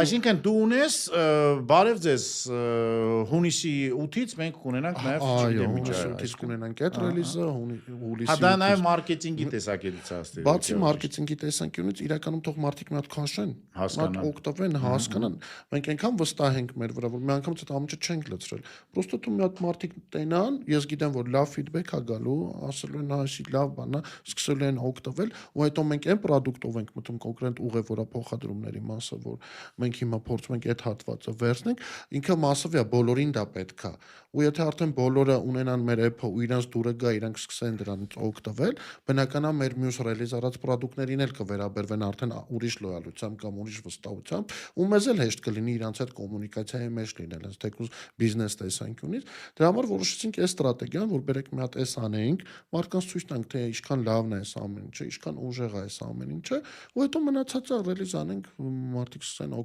Այսինքն դու ունես բարև ձեզ հունիսի 8-ից մենք կունենանք նաև այո, հունիսի 8-ից կունենանք այդ ռելիզը, հուլիսի 8-ից։ Դա նաև մարքեթինգի տեսակետից է։ Բացի մարքեթինգի տեսանկյունից իրականում թող մարդիկ մի հատ քաշեն, հասկանան, օգտվեն, հասկանան։ Մենք այնքան վստահ ենք մեր վրա, որ մի անգամ այդ ամիջը չենք լցրել։ Պրոստը դու մի հատ մարդիկ տենան, ես գիտեմ, որ լավ ֆիդբեք է գալու, ասելու են այսի լավ բան է, սկսելու են օգտվել, ու հետո մենք այն պրոդուկտով ենք մտնում կոնկրետ ուղևորափոխադրումների մասը, որ մենք հիմա փորձում ենք այդ հատվածը վերցնենք, ինքը մասով է բոլորին դա պետք է։ Ու եթե արդեն բոլորը ունենան մեր app-ը ու իրանց դուրը գա, իրանք սկսեն դրանից օգտվել, բնականաբար մեր մյուս ռելիզ արած պրոդուկտներին էլ կվերաբերվեն արդեն ուրիշ լոյալությամբ կամ ուրիշ վստահությամբ, ու մեզ էլ հեշտ կլինի իրանց հետ կոմունիկացիայի մեջ լինել, հենց թեկուզ բիզնես տեսանկյունից։ Դրա համար որոշեցինք այս ստրատեգիան, որ բերեք մի հատ էս անեինք, մարդկանց ցույց տանք, թե ինչքան լավն է այս ամեն ինչը, ինչքան ուժեղ է այս ամեն ինչը, ու հետո մնացածը ռելիզ անենք, մարդիկ սկսեն